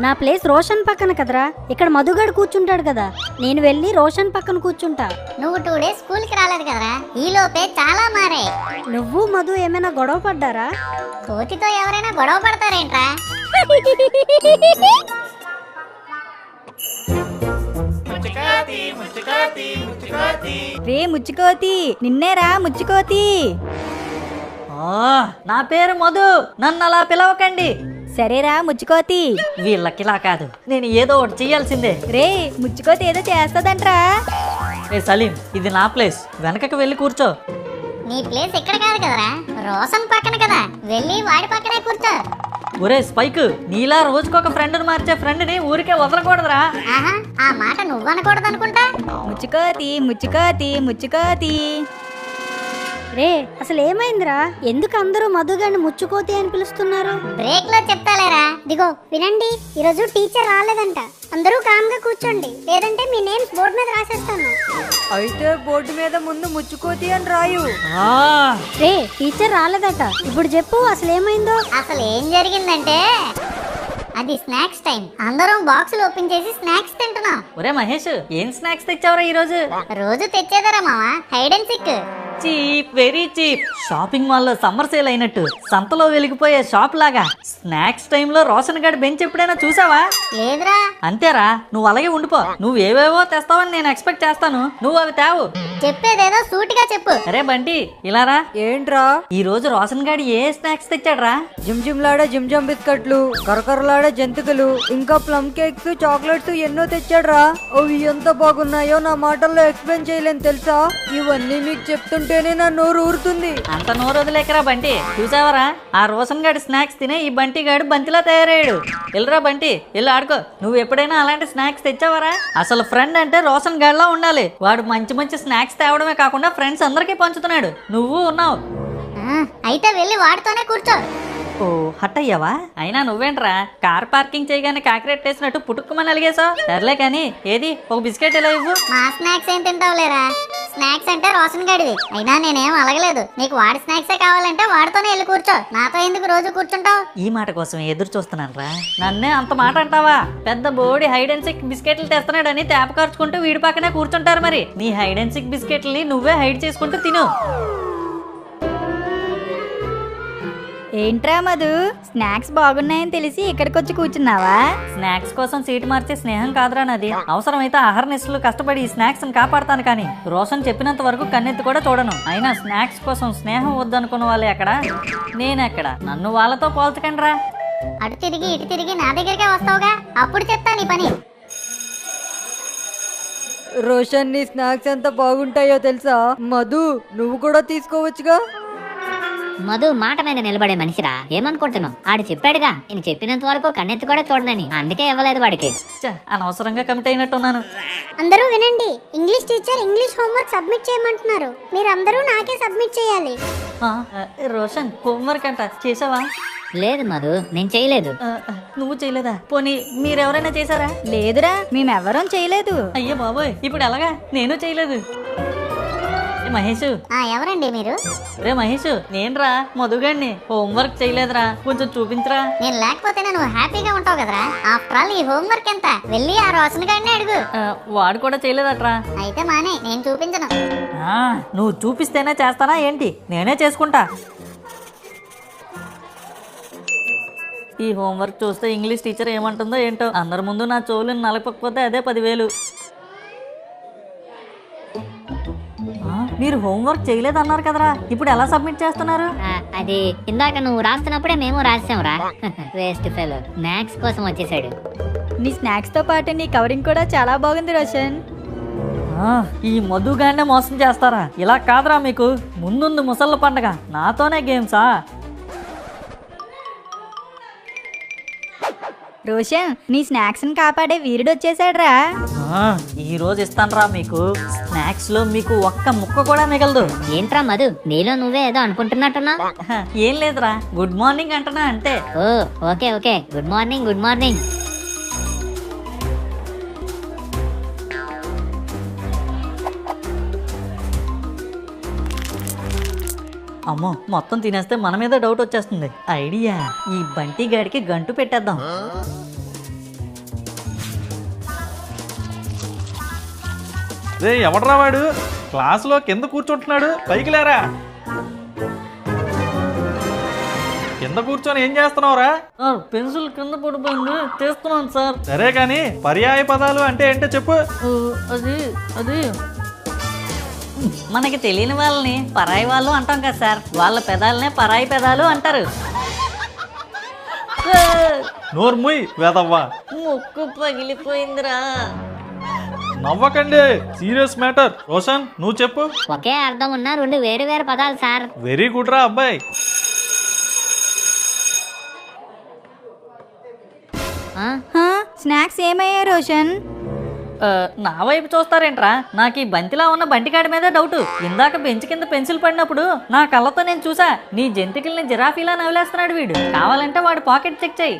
నా ప్లేస్ రోషన్ పక్కన కదరా. ఇక్కడ మధుగాడు కూర్చుంటాడు కదా, నేను వెళ్ళి రోషన్ పక్కన కూర్చుంటా. నువ్వు 2 డేస్ స్కూల్ కి రాలేదు కదరా, ఈ లోపే చాలా మారే. నువ్వు మధు ఏమైనా గొడవ పడ్డారా? కోతితో ఎవరైనా గొడవ పడతారేంట్రా? రే ముచ్చుకోతి, నిన్నేరా ముచ్చుకోతి. నా పేరు మధు, నన్ను అలా పిలవకండి. సరేరా ముచ్చుకోతి. వీళ్ళకిలా కాదు, నేను ఏదో ఒకటి చెయ్యాల్సిందే. రే ముచ్చుకోతి ఏదో చేస్తదంట్రా. ఏ సలీం, ఇది నా ప్లేస్, వెనకకి వెళ్ళి కూర్చో. నీ ప్లేస్ ఇక్కడ కాదు కదరా, రోషన్ పక్కన కదా, వెళ్ళి వాడి పక్కనే కూర్చో. ఒరే స్పైక్, నీలా రోజుకొక ఫ్రెండ్ని మార్చే ఫ్రెండ్ని ఊరికే వదలకూడదురా. ఆహా, ఆ మాట నువ్వనకూడదు అనుకుంటా. ముచ్చుకోతి ముచ్చుకోతి ముచ్చుకోతి. రే అసలు ఏమైందిరా? ఎందుకు అందరూ మధుగాడిని ముచ్చుకోతి అని పిలుస్తున్నారు? బ్రేక్ లో చెప్తాలేరా. దిగో వినండి, ఈరోజు టీచర్ రాలేదంట. అందరూ కామ్ గా కూర్చోండి, లేదంటే మీ నేమ్స్ బోర్డు మీద రాసేస్తాను. అయితే బోర్డు మీద ముందు ముచ్చుకోతి అని రాయు. రే టీచర్ రాలేదట, ఇప్పుడు చెప్పు అసలు ఏమైందో. అసలు ఏం జరిగిందంటే అది స్నాక్స్ టైం. అందరం బాక్సులు ఓపెన్ చేసి స్నాక్స్ తింటున్నాం. ఒరే మహేష్, ఏం స్నాక్స్ తెచ్చావురా ఈ రోజు? రోజు తెచ్చేదరా మావా, hide and seek. Cheap, very cheap. Shopping mall లో సమ్మర్ సేల్ అయినట్టు సంతలో వెలిగిపోయే షాప్ లాగా స్నాక్స్ టైంలో రోషన్ గారి బెంచ్ ఎప్పుడైనా చూసావా? లేదురా. అంతేరా, నువ్వు అలాగే ఉండిపో. నువ్వేవేవో తెస్తావని నేను ఎక్స్పెక్ట్ చేస్తాను, నువ్వు అవి తేవు. చెప్పేదేదో సూటిగా చెప్పు. అరే బంటి, ఇలారా. ఏంట్రా? ఈ రోజు రోషన్ గాడి ఏ స్నాక్స్ తెచ్చాడ్రా? జిమ్లాడే జిమ్ బిస్కెట్లు, కరకరలాడే జంతికలు, ఇంకా ప్లమ్ కేక్స్, చాక్లెట్స్ ఎన్నో తెచ్చాడ్రా. అవి ఎంత బాగున్నాయో నా మాటల్లో ఎక్స్ప్లెయిన్ చేయలేను తెలుసా. ఇవన్నీ మీకు చెప్తుంటేనే నా నోరు ఊరుతుంది. అంత నోరు వదిలేకరా బంటి. చూసావరా, ఆ రోషన్ గాడి స్నాక్స్ తినే ఈ బంటి గాడు బంతిలా తయారయ్యాడు. వెళ్ళరా బంటి, వెళ్ళి ఆడుకో. నువ్వు ఎప్పుడైనా అలాంటి స్నాక్స్ తెచ్చావరా? అసలు ఫ్రెండ్ అంటే రోషన్ గాడిలా ఉండాలి. వాడు మంచి మంచి స్నాక్స్ తేవడమే కాకుండా ఫ్రెండ్స్ అందరికీ పంచుతున్నాడు. నువ్వు ఉన్నావు. అయితే వెళ్ళి వాడితోనే కూర్చో. ఓ హట్ అయ్యావా? అయినా నువ్వేంట్రా, కార్ పార్కింగ్ చేయగానే కాకిరెట్టేసినట్టు పుట్టుకుమని అలిగేసావు. సర్లే కానీ, ఏది ఒక బిస్కెట్ ఎలా ఇవ్వు. మా స్నాక్స్ ఏం తింటావు లేరా? స్నాక్స్ అంటే రోషన్ గడివి. అయినా నేనేం అలగలేదు. నీకు వాడి స్నాక్సే కావాలంటే వాడితోనే వెళ్ళి కూర్చో. నాతో ఎందుకు రోజు కూర్చుంటావు? ఈ మాట కోసం ఎదురు చూస్తున్నాను రా. నన్నే అంత మాట అంటావా? పెద్ద బోడి హైడ్ అండ్ సిక్ బిస్కెట్లు తెస్తున్నాడని తేపకర్చుకుంటూ వీడి పక్కనే కూర్చుంటారు. మరి నీ హైడ్ అండ్ సిక్ బిస్కెట్లని నువ్వే హైడ్ చేసుకుంటూ తిను. ఏంట్రా మధు, స్నాక్స్ బాగున్నాయని తెలిసి ఇక్కడికి వచ్చి కూర్చున్నావా? స్నాక్స్ కోసం సీటు మార్చే స్నేహం కాదురా నాది. అవసరమైతే అహర్నిశలు కష్టపడి ఈ స్నాక్స్ ని కాపాడతాను, కానీ రోషన్ చెప్పినంత వరకు కన్నెత్తి కూడా చూడను. అయినా స్నాక్స్ కోసం స్నేహం వద్దనుకున్న వాళ్ళే ఎక్కడ, నేనెక్కడ? నన్ను వాళ్ళతో పోల్చకండి రా. అటు తిరిగి ఇటు తిరిగి నా దగ్గరికే వస్తావుగా, అప్పుడు చెప్తా నీ పని. రోషన్, నీ స్నాక్స్ ఎంత బాగుంటాయో తెలుసా? మధు, నువ్వు కూడా తీసుకోవచ్చుగా. మధు మాట మీద నిలబడే మనిషిరా, ఏమనుకుంటున్నావు? ఆడు చెప్పాడుగా, నేను చెప్పినంత వరకు కన్నెత్తి కూడా చూడనని, అందుకే ఇవ్వలేదు వాడికి. అనవసరంగా కమిట్ అయినట్టున్నాను. అందరూ వినండి, English teacher English homework submit చేయమంటున్నారు. మీరు అందరూ నాకే సబ్మిట్ చేయాలి. రోషన్, హోంవర్క్ అంట చేసావా? లేదు మధు, నేను చేయలేదు. నువ్వు చేయలేదా? పోనీ మీరెవరైనా చేశారా? లేదురా, మేమెవరం చేయలేదు. అయ్యో బాబోయ్, ఇప్పుడు ఎలాగా? నేను చేయలేదు. మహేష్, ఎవరండి మీరు? రే మహేష్, నేనురా మధుగాడిని. హోంవర్క్ చేయలేదురా, కొంచెం చూపించరా. నేను లేకపోతేనే నువ్వు హ్యాపీగా ఉంటావు కదరా. ఆఫ్టర్ ఆల్ ఈ హోంవర్క్ ఎంత? వెళ్ళి ఆ రోషన్ గాడిని అడుగు. వాడు కూడా చేయలేదట్రా. అయితే మానే, నేను చూపించను. నువ్వు చూపిస్తేనే చేస్తానా ఏంటి? నేనే చేసుకుంటా. ఈ హోంవర్క్ చూస్తే ఇంగ్లీష్ టీచర్ ఏమంటుందో ఏంటో. అందరి ముందు నా చెవులను నలపకపోతే అదే 10,000. మీరు హోంవర్క్ చేయలేదన్నారు కదరా, ఇప్పుడు ఎలా సబ్మిట్ చేస్తున్నారు? అది ఇందాక నువ్వు రాస్తున్నప్పుడే మేము రాసాంరా. వేస్ట్ ఫెలో, స్నాక్స్ కోసం వచ్చేసాడు. నీ స్నాక్స్ తో పాటు నీ కవరింగ్ కూడా చాలా బాగుంది రోషన్. ఈ మధుగానే మోసం చేస్తారా? ఇలా కాదురా మీకు. ముందుంది ముసళ్ళ పండగ, నాతోనే గేమ్సా? రోషన్, నీ స్నాక్స్ ని కాపాడే వీరుడు వచ్చేసాడ్రా. ఈ రోజు ఇస్తానురా మీకు. స్నాక్స్ లో మీకు ఒక్క ముక్క కూడా మిగలదు. ఏంట్రా మధు, నీలో నువ్వే ఏదో అనుకుంటున్నట్టున్నా? ఏం లేదురా, గుడ్ మార్నింగ్ అంటున్నా అంతే. Oh okay okay, good morning good morning. అమ్మో, మొత్తం తినేస్తే మన మీద డౌట్ వచ్చేస్తుంది. ఐడియా, ఈ బంటి గాడికి గంటు పెట్టేద్దాం. రే ఎవడ్రా వాడు క్లాసులో కింద కూర్చుంటున్నాడు, పైకి లేరా. కింద కూర్చొని ఏం చేస్తున్నావురా? సార్ పెన్సిల్ కింద పడిపోయింది, చేస్తున్నాను సార్. సరే కానీ పర్యాయ పదాలు అంటే ఏంటో చెప్పు. అది అది మనకి తెలియని వాళ్ళని పరాయి వాళ్ళు అంటాం కదా సార్, వాళ్ళ పెదాలనే పరాయి పెదాలు అంటారు. నోర్ముయ్ వేదవ్వా. ముక్కు పగిలిపోయిందిరా. నవ్వకండి, సీరియస్ మ్యాటర్. రోషన్ నువ్వు చెప్పు. ఒకే అర్థం ఉన్న రెండు వేరు వేరు పదాలు సార్. వెరీ గుడ్ రా అబ్బాయి. స్నాక్స్ ఏమయ్యాయి రోషన్? నా వైపు చూస్తారేంట్రా? నాకు ఈ బంతిలా ఉన్న బంటికాడి మీద డౌట్. ఇందాక బెంచ్ కింద పెన్సిల్ పడినప్పుడు నా కళ్ళతో నేను చూసా, నీ జంతికల్ని జిరాఫీలా నవ్వులేస్తున్నాడు వీడు. కావాలంటే వాడు పాకెట్ చెక్ చేయి.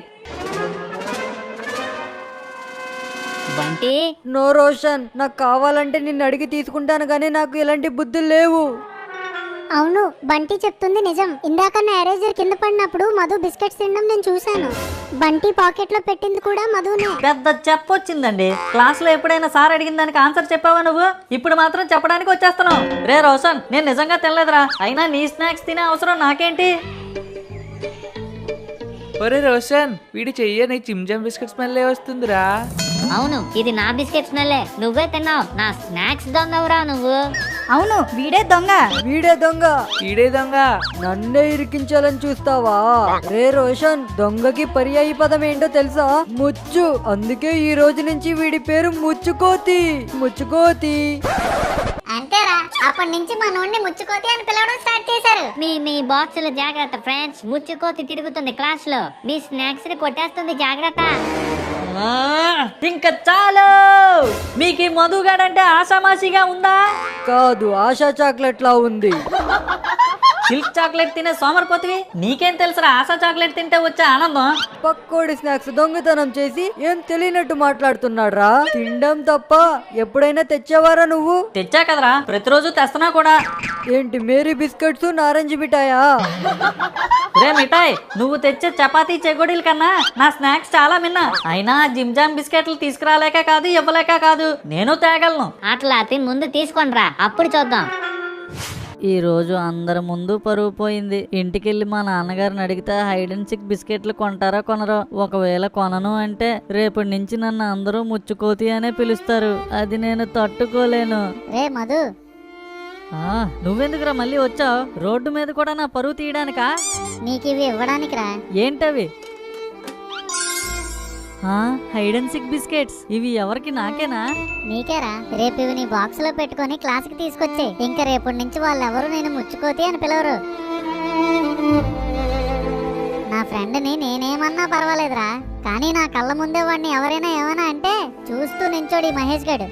బంటి నో రోషన్, నాకు కావాలంటే నిన్ను అడిగి తీసుకుంటాను కానీ నాకు ఇలాంటి బుద్ధులు లేవు. అవును, బంటి చెప్తుంది నిజం. ఇందాక నా ఎరేజర్ కింద పడినప్పుడు మధు బిస్కెట్స్ తినడం నేను చూశాను. బంటి పాకెట్ లో పెట్టింది కూడా మధునే. పెద్ద చెప్పొచ్చిందండి. క్లాస్ లో ఎప్పుడైనా సార్ అడిగిన దానికి ఆన్సర్ చెప్పావా నువ్వు? ఇప్పుడు మాత్రం చెప్పడానికి వచ్చేస్తున్నావు. రే రోషన్, నేను నిజంగా తినలేదురా. అయినా నీ స్నాక్స్ తినే అవసరం నాకేంటి? ఒరే రోషన్, వీడి చెయ్యని చిమ్జమ్ బిస్కెట్ స్మెల్లే వస్తుందిరా. అవును, ఇది నా బిస్కెట్ స్మెల్లే. నువ్వే తిన్నావు. నా స్నాక్స్ దొంగవురా నువ్వు. అవును, వీడే దొంగ. వీడే దొంగ. ఈడే దొంగ. నన్నే ఇరికించాలని చూస్తావా? రే రోషన్, దొంగకి పర్యాయ పదం ఏంటో తెలుసా? ముచ్చు. అందుకే ఈ రోజు నుంచి వీడి పేరు ముచ్చుకోతి. ముచ్చుకోతి. అంతేరా, అప్పటి నుంచి మా నోడిని ముచ్చుకోతి అని పిలవడం స్టార్ట్ చేశారు. మీ బాక్సులు జాగ్రత్త ఫ్రెండ్స్. ముచ్చుకోతి తిరుగుతుంది క్లాస్ లో. మీ స్నాక్స్ ని కొట్టేస్తుంది, జాగ్రత్త. ఇంకా చాలు. మీకు ఈ మధుగాడంటే ఆషామాషిగా ఉందా? కాదు, ఆశా చాక్లెట్ లా ఉంది. సిల్క్ చాక్లెట్ తినే సోమరిపోతివి, నీకేం తెలుసురా ఆశా చాక్లెట్ తింటే వచ్చే ఆనందం? పక్కోడి స్నాక్స్ దొంగతనం చేసి ఏం తెలియనట్టు మాట్లాడుతున్నాడు రా. తినడం తప్ప ఎప్పుడైనా తెచ్చావారా నువ్వు? తెచ్చా కదరా, ప్రతిరోజు తెస్తున్నా కూడా. ఏంటి మేరీ బిస్కెట్స్, నారంజి మిఠాయా? రే మిఠాయ్, నువ్వు తెచ్చే చపాతీ చెగోడీల కన్నా నా స్నాక్స్ చాలా మిన్నా. అయినా జిమ్ జామ్ బిస్కెట్లు తీసుకురాలేక కాదు, ఇవ్వలేక కాదు, నేను తేగలను. అట్లా తిని ముందు తీసుకొని రా, అప్పుడు చూద్దాం. ఈ రోజు అందరి ముందు పరువు పోయింది. ఇంటికెళ్ళి మా నాన్నగారిని అడిగితే హైడ్ అండ్ సిక్ బిస్కెట్లు కొంటారా కొనరో? ఒకవేళ కొనను అంటే రేపటి నుంచి నన్ను అందరూ ముచ్చుకోతి అనే పిలుస్తారు. అది నేను తట్టుకోలేను. రే మధు, నువ్వెందుకురా మళ్ళీ వచ్చావు? రోడ్డు మీద కూడా నా పరువు తీయడానికా? నీకు ఇవి ఇవ్వడానికి రా. ఏంటవి? Hide and seek biscuits. ఇవి ఎవరికి? నాకేనా? నీకేరా. రేపు ఇవి నీ బాక్స్ లో పెట్టుకొని క్లాస్ కి తీసుకొచ్చే. ఇంకా రేపటి నుంచి వాళ్ళెవరు నేను ముచ్చుకోతి అని పిలవరు. నా ఫ్రెండ్ ని నేనేమన్నా పర్వాలేదురా, కానీ నా కళ్ళ ముందే వాడిని ఎవరైనా ఏమైనా అంటే చూస్తూ నించోడి మహేష్ గడు.